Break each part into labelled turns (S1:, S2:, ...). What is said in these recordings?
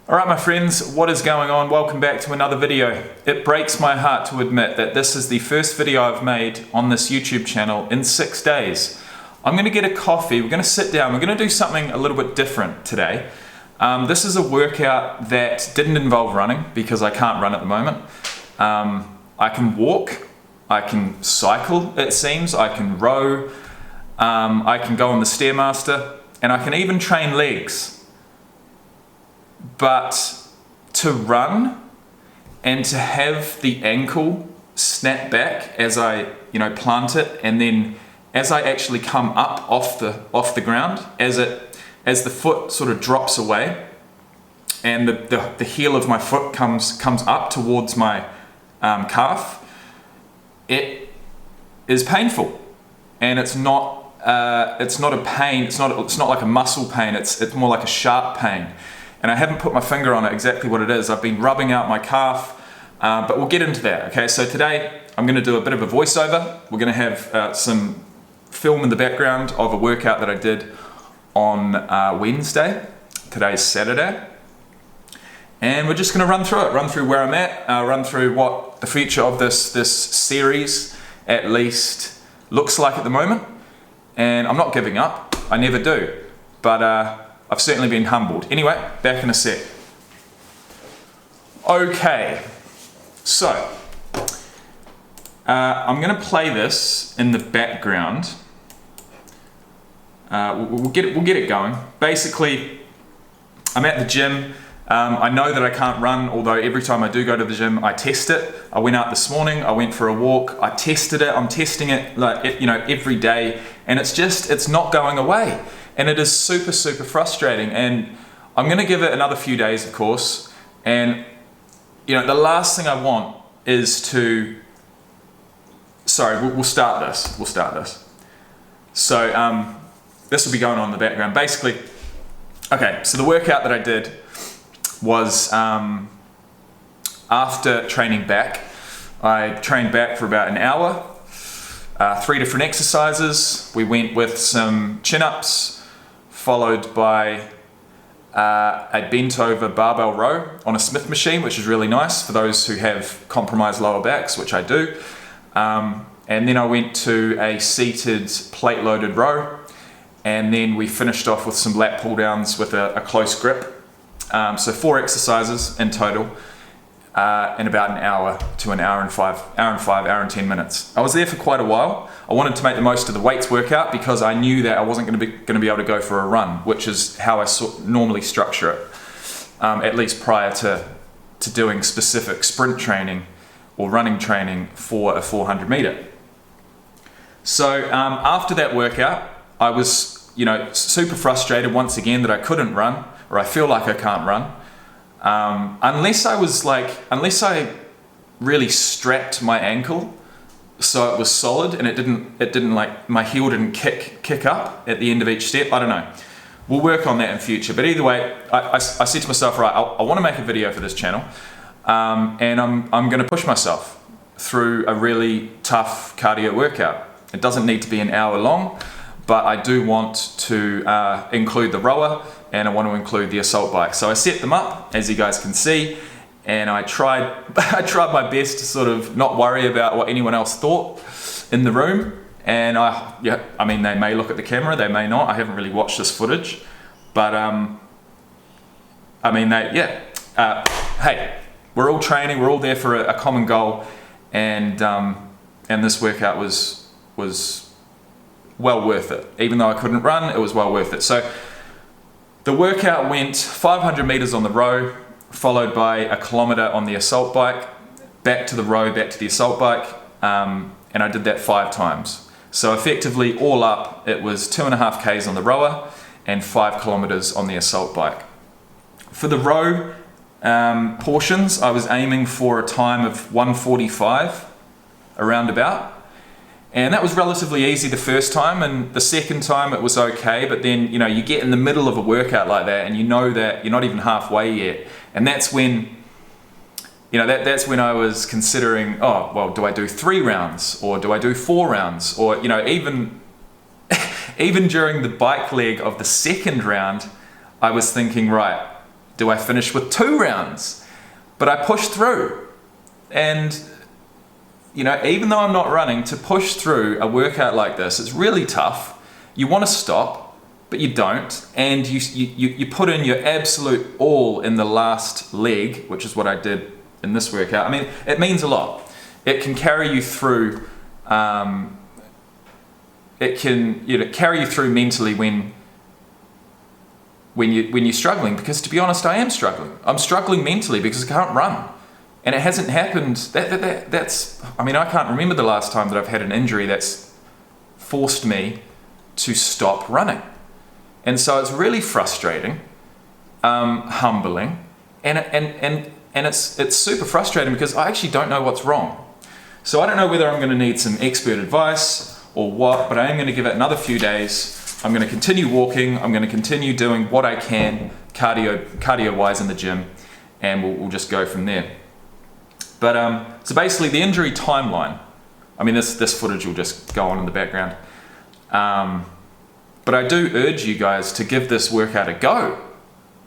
S1: Alright my friends, what is going on? Welcome back to another video. It breaks my heart to admit that this is the first video I've made on this YouTube channel in 6 days. I'm going to get a coffee, we're going to sit down, we're going to do something a little bit different today. This is a workout that didn't involve running because I can't run at the moment. I can walk, I can cycle it seems, I can row, I can go on the Stairmaster, and I can even train legs. But to run and to have the ankle snap back as I plant it, and then as I actually come up off the ground, as the foot sort of drops away and the heel of my foot comes up towards my calf, it is painful, and it's not a pain. It's not like a muscle pain. It's more like a sharp pain. And I haven't put my finger on it exactly what it is. I've been rubbing out my calf, but we'll get into that. Okay, so today I'm going to do a bit of a voiceover. We're going to have some film in the background of a workout that I did on Wednesday. Today's Saturday. And we're just going to run through where I'm at, run through what the future of this series at least looks like at the moment. And I'm not giving up, I never do, but I've certainly been humbled. Anyway, back in a sec. Okay, so I'm going to play this in the background. We'll get it going. Basically, I'm at the gym. I know that I can't run, although every time I do go to the gym, I test it. I went out this morning, I went for a walk, I tested it, I'm testing it every day, and it's not going away. And it is super, super frustrating. And I'm going to give it another few days, of course. And, the last thing I want is to... Sorry, we'll start this. So, this will be going on in the background. Basically, okay, so the workout that I did was after training back. I trained back for about an hour, 3 different exercises. We went with some chin-ups, followed by a bent over barbell row on a Smith machine, which is really nice for those who have compromised lower backs, which I do. And then I went to a seated plate loaded row, and then we finished off with some lat pull downs with a close grip. So 4 exercises in total in about an hour to an hour and 10 minutes. I was there for quite a while. I wanted to make the most of the weights workout because I knew that I wasn't going to be able to go for a run, which is how I normally structure it, at least prior to doing specific sprint training or running training for a 400 meter. So after that workout, I was super frustrated once again that I couldn't run, or I feel like I can't run. Unless I really strapped my ankle so it was solid and it didn't like my heel didn't kick up at the end of each step. I don't know. We'll work on that in future. But either way, I said to myself, right, I want to make a video for this channel, and I'm going to push myself through a really tough cardio workout. It doesn't need to be an hour long, but I do want to include the rower, and I want to include the assault bike. So I set them up, as you guys can see, and I tried my best to sort of not worry about what anyone else thought in the room. And I mean, they may look at the camera, they may not. I haven't really watched this footage, but I mean, hey, we're all training, we're all there for a common goal, and this workout was well worth it. Even though I couldn't run, it was well worth it. So the workout went 500 meters on the row, followed by a kilometer on the assault bike, back to the row, back to the assault bike, and I did that 5 times. So effectively, all up, it was 2.5 Ks on the rower and 5 kilometers on the assault bike. For the row portions, I was aiming for a time of 1:45, around about. And that was relatively easy the first time, and the second time it was okay, but then you get in the middle of a workout like that and you know that you're not even halfway yet, and that's when that's when I was considering, oh well, do I do 3 rounds or do I do 4 rounds, or even during the bike leg of the second round I was thinking, right, Do I finish with 2 rounds? But I pushed through. And, you know, even though I'm not running, to push through a workout like this, it's really tough. You want to stop, but you don't. And you put in your absolute all in the last leg, which is what I did in this workout. I mean, it means a lot. It can carry you through, it can, you know, carry you through mentally when you're struggling, because to be honest, I am struggling. I'm struggling mentally because I can't run. And it hasn't happened, that's, I mean, I can't remember the last time that I've had an injury that's forced me to stop running. And so it's really frustrating, humbling, and it's super frustrating because I actually don't know what's wrong. So I don't know whether I'm going to need some expert advice or what, but I am going to give it another few days. I'm going to continue walking. I'm going to continue doing what I can cardio-wise in the gym, and we'll just go from there. But so basically the injury timeline, I mean this footage will just go on in the background. But I do urge you guys to give this workout a go.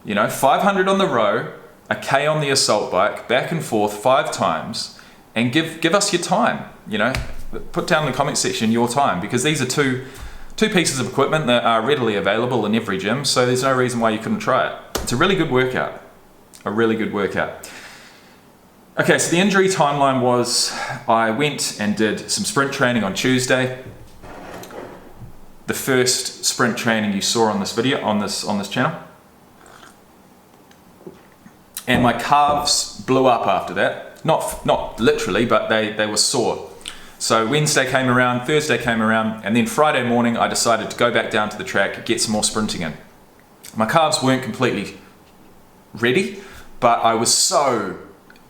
S1: You know, 500 on the row, a K on the assault bike, back and forth 5 times, and give us your time. You know, put down in the comment section your time, because these are two pieces of equipment that are readily available in every gym, so there's no reason why you couldn't try it. It's a really good workout, a really good workout. Okay, so the injury timeline was, I went and did some sprint training on Tuesday. The first sprint training you saw on this video, on this channel. And my calves blew up after that. Not literally, but they were sore. So Wednesday came around, Thursday came around, and then Friday morning I decided to go back down to the track, get some more sprinting in. My calves weren't completely ready, but I was so,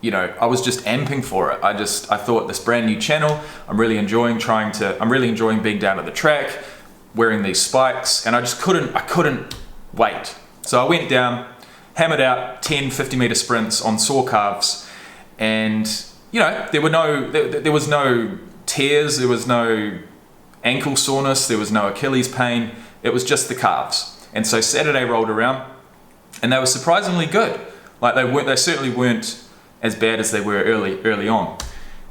S1: you know, I was just amping for it. I thought, this brand new channel, I'm really enjoying being down at the track, wearing these spikes, and I couldn't wait. So I went down, hammered out 10, 50 meter sprints on sore calves, and you know, there was no tears, there was no ankle soreness, there was no Achilles pain, it was just the calves. And so Saturday rolled around, and they were surprisingly good. Like they certainly weren't as bad as they were early on.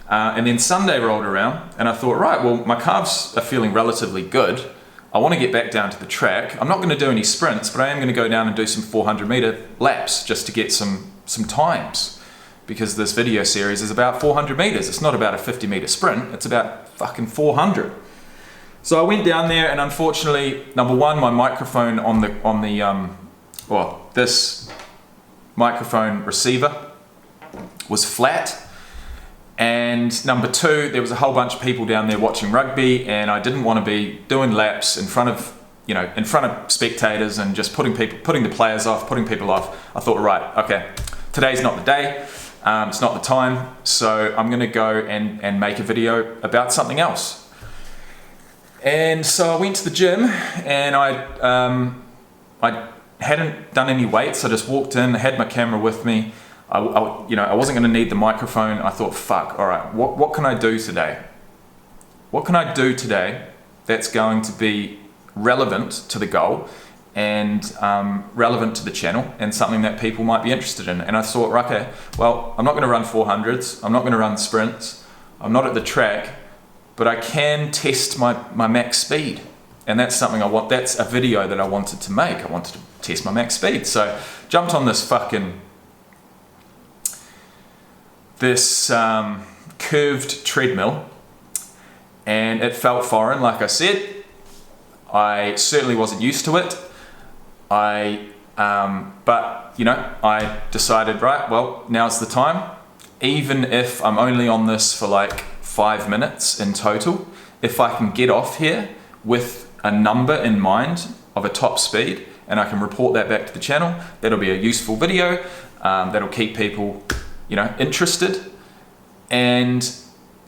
S1: And then Sunday rolled around, and I thought, right, well, my calves are feeling relatively good. I want to get back down to the track. I'm not going to do any sprints, but I am going to go down and do some 400 meter laps just to get some times. Because this video series is about 400 meters. It's not about a 50 meter sprint, it's about fucking 400. So I went down there, and unfortunately, number one, my microphone this microphone receiver was flat. And number two, there was a whole bunch of people down there watching rugby, and I didn't want to be doing laps in front of spectators and just putting the players off, putting people off. I thought, right, okay, today's not the day. It's not the time, so I'm going to go and make a video about something else. And so I went to the gym, and I hadn't done any weights. I just walked in, had my camera with me. I wasn't going to need the microphone. I thought, fuck, all right, what can I do today? What can I do today that's going to be relevant to the goal and relevant to the channel, and something that people might be interested in? And I thought, okay, well, I'm not going to run 400s, I'm not going to run sprints, I'm not at the track, but I can test my max speed. And that's something that's a video that I wanted to make. I wanted to test my max speed. So jumped on this curved treadmill, and it felt foreign, like I said. I certainly wasn't used to it. But you know, I decided, right, well, now's the time. Even if I'm only on this for like 5 minutes in total, if I can get off here with a number in mind of a top speed, and I can report that back to the channel, that'll be a useful video. That'll keep people, you know, interested, and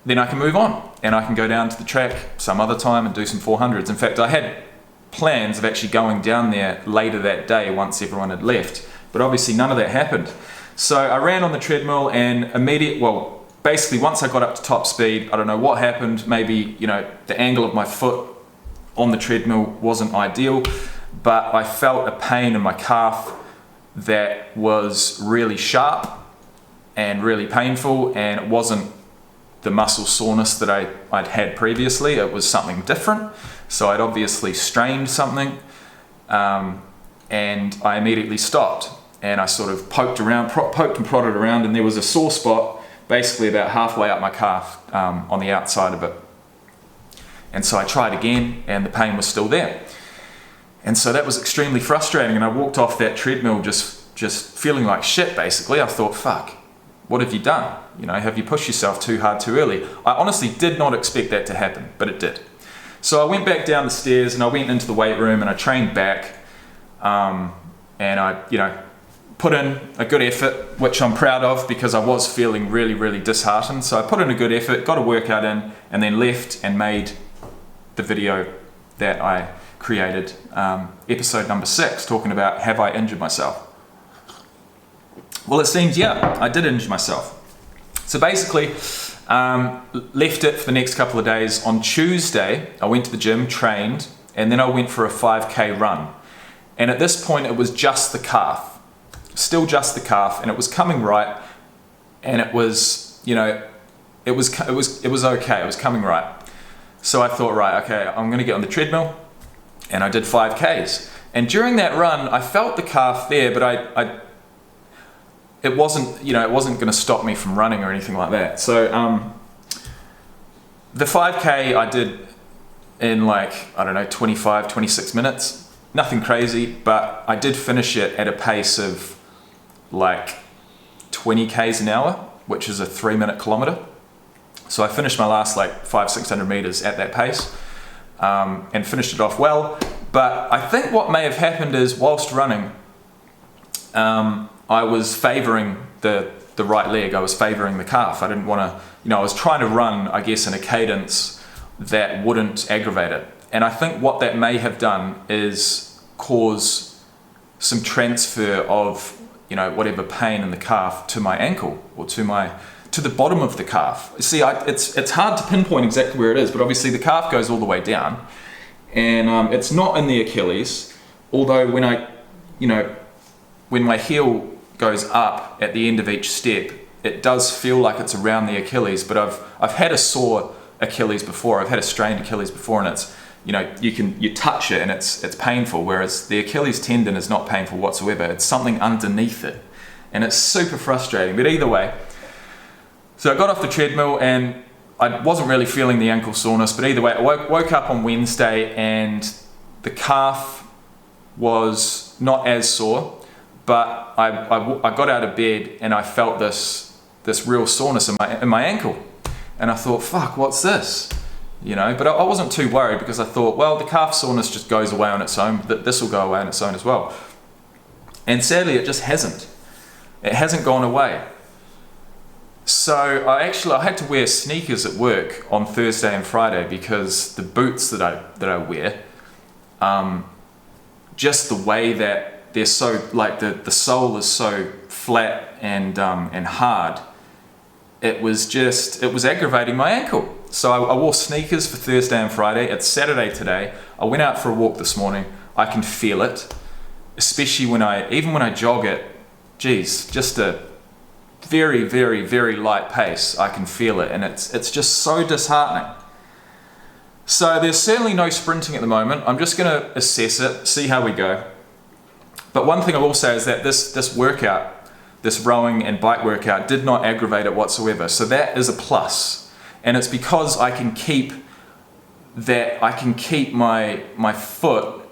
S1: then I can move on, and I can go down to the track some other time and do some 400s. In fact, I had plans of actually going down there later that day once everyone had left, but obviously none of that happened. So I ran on the treadmill, and basically once I got up to top speed, I don't know what happened. Maybe, you know, the angle of my foot on the treadmill wasn't ideal, but I felt a pain in my calf that was really sharp and really painful, and it wasn't the muscle soreness that I'd had previously. It was something different. So I'd obviously strained something, and I immediately stopped, and I sort of poked and prodded around, and there was a sore spot basically about halfway up my calf, on the outside of it. And so I tried again, and the pain was still there. And so that was extremely frustrating, and I walked off that treadmill just feeling like shit, basically. I thought, fuck, what have you done? You know, have you pushed yourself too hard too early? I honestly did not expect that to happen, but it did. So I went back down the stairs, and I went into the weight room, and I trained back, and I, put in a good effort, which I'm proud of because I was feeling really, really disheartened. So I put in a good effort, got a workout in, and then left and made the video that I created, episode number 6, talking about, have I injured myself? Well, it seems, yeah, I did injure myself. So basically, left it for the next couple of days. On Tuesday, I went to the gym, trained, and then I went for a 5K run. And at this point, it was just the calf, still just the calf, and it was coming right, and it was, it was okay, it was coming right. So I thought, right, okay, I'm gonna get on the treadmill, and I did 5Ks. And during that run, I felt the calf there, but it wasn't going to stop me from running or anything like that. So the 5K I did in 25, 26 minutes. Nothing crazy, but I did finish it at a pace of 20 Ks an hour, which is a 3-minute kilometer. So I finished my last 500-600 meters at that pace, and finished it off well. But I think what may have happened is, whilst running, I was favouring the right leg. I was favouring the calf. I didn't want to, I was trying to run, I guess, in a cadence that wouldn't aggravate it. And I think what that may have done is cause some transfer of, whatever pain in the calf to my ankle, or to the bottom of the calf. See, it's hard to pinpoint exactly where it is, but obviously the calf goes all the way down, and it's not in the Achilles. Although when my heel goes up at the end of each step, it does feel like it's around the Achilles. But I've had a sore Achilles before. I've had a strained Achilles before, and it's you touch it and it's painful. Whereas the Achilles tendon is not painful whatsoever. It's something underneath it, and it's super frustrating. But either way, so I got off the treadmill, and I wasn't really feeling the ankle soreness. But either way, I woke up on Wednesday, and the calf was not as sore. But I got out of bed, and I felt this real soreness in my ankle, and I thought, fuck, what's this? But I wasn't too worried, because I thought, well, the calf soreness just goes away on its own. This will go away on its own as well. And sadly, it just hasn't. It hasn't gone away. So I had to wear sneakers at work on Thursday and Friday, because the boots that I wear, just the way that they're so, the sole is so flat and hard, it was aggravating my ankle. So I wore sneakers for Thursday and Friday. It's Saturday today. I went out for a walk this morning. I can feel it, especially when I jog at, just a very, very, very light pace. I can feel it, and it's just so disheartening. So there's certainly no sprinting at the moment. I'm just going to assess it, see how we go. But one thing I will say is that this workout, this rowing and bike workout, did not aggravate it whatsoever. So that is a plus. And it's because I can keep my foot,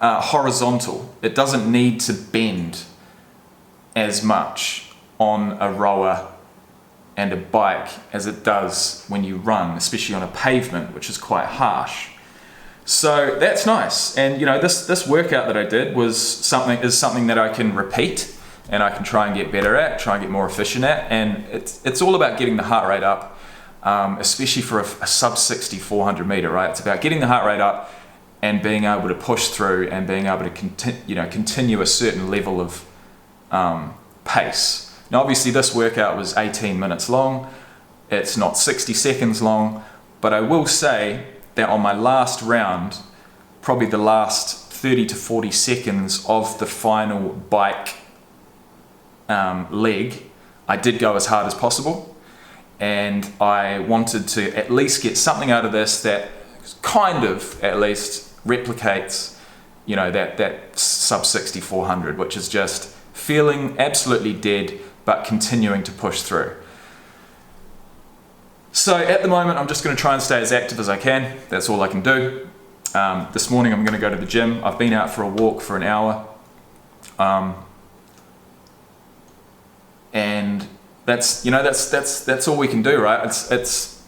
S1: horizontal. It doesn't need to bend as much on a rower and a bike as it does when you run, especially on a pavement, which is quite harsh. So that's nice. And this workout that I did is something that I can repeat, and I can try and get better at, try and get more efficient at. And it's all about getting the heart rate up, especially for a sub-60 400 meter, right? It's about getting the heart rate up and being able to push through, and being able to continue a certain level of pace. Now, obviously, this workout was 18 minutes long. It's not 60 seconds long, but I will say that on my last round, probably the last 30 to 40 seconds of the final bike leg, I did go as hard as possible, and I wanted to at least get something out of this that kind of at least replicates, you know, that Sub-60 400, which is just feeling absolutely dead but continuing to push through. So at the moment I'm just going to try and stay as active as I can. That's all I can do. This morning I'm going to go to the gym. I've been out for a walk for an hour, and that's all we can do, right? It's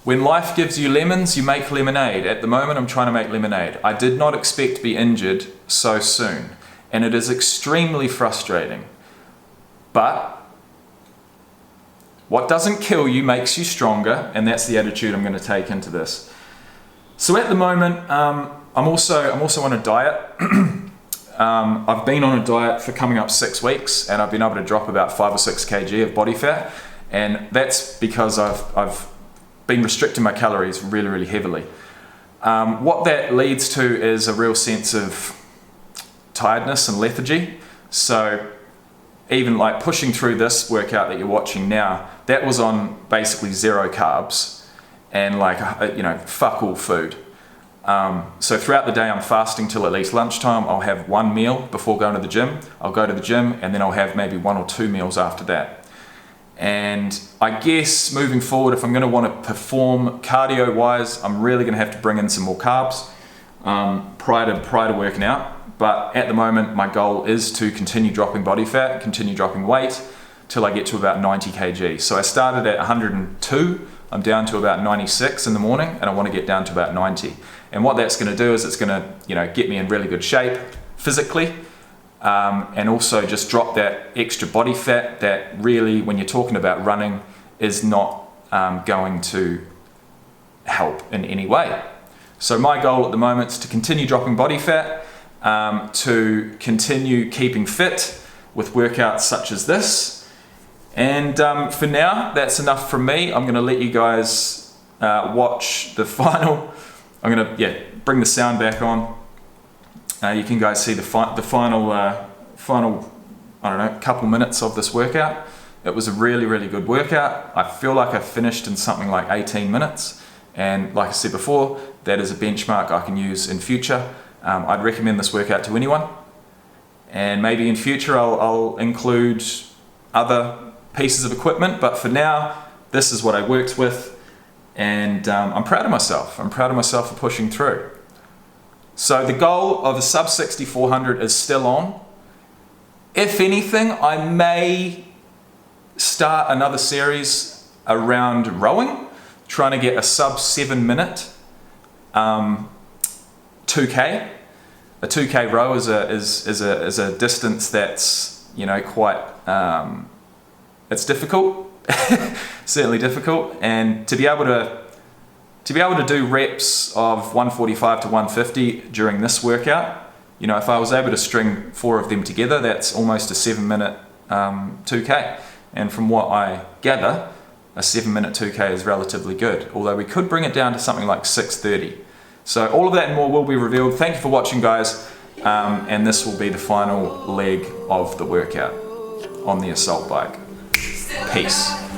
S1: when life gives you lemons, you make lemonade. At the moment I'm trying to make lemonade. I did not expect to be injured so soon, and it is extremely frustrating. But what doesn't kill you makes you stronger, and that's the attitude I'm going to take into this. So at the moment, I'm also on a diet. I've been on a diet for coming up 6 weeks, and I've been able to drop about 5 or 6 kg of body fat, and that's because I've been restricting my calories really, really heavily. What that leads to is a real sense of tiredness and lethargy. So even like pushing through this workout that you're watching now, that was on basically 0 carbs and like, you know, fuck all food. So throughout the day I'm fasting till at least lunchtime. I'll have 1 meal before going to the gym. I'll go to the gym and then I'll have maybe 1 or 2 meals after that. And I guess moving forward, if I'm going to want to perform cardio wise, I'm really going to have to bring in some more carbs prior to working out. But at the moment, my goal is to continue dropping body fat, continue dropping weight till I get to about 90 kg. So I started at 102, I'm down to about 96 in the morning, and I want to get down to about 90. And what that's going to do is it's going to, you know, get me in really good shape physically, and also just drop that extra body fat that really, when you're talking about running, is not going to help in any way. So my goal at the moment is to continue dropping body fat, to continue keeping fit with workouts such as this, and for now that's enough from me. I'm going to let you guys watch the final. I'm going to bring the sound back on. You can guys see the final I don't know, couple minutes of this workout. It was a really, really good workout. I feel like I finished in something like 18 minutes, and like I said before, that is a benchmark I can use in future. I'd recommend this workout to anyone, and maybe in future I'll include other pieces of equipment, but for now this is what I worked with, and I'm proud of myself. I'm proud of myself for pushing through. So the goal of the Sub-60 400 is still on. If anything, I may start another series around rowing, trying to get a sub-7 minute 2K. A 2K row is a distance that's, you know, quite it's difficult, certainly difficult, and to be able to do reps of 145 to 150 during this workout, you know, if I was able to string 4 of them together, that's almost a 7-minute 2K. And from what I gather, a 7-minute 2K is relatively good, although we could bring it down to something like 6:30. So all of that and more will be revealed. Thank you for watching, guys, and this will be the final leg of the workout on the assault bike. Peace.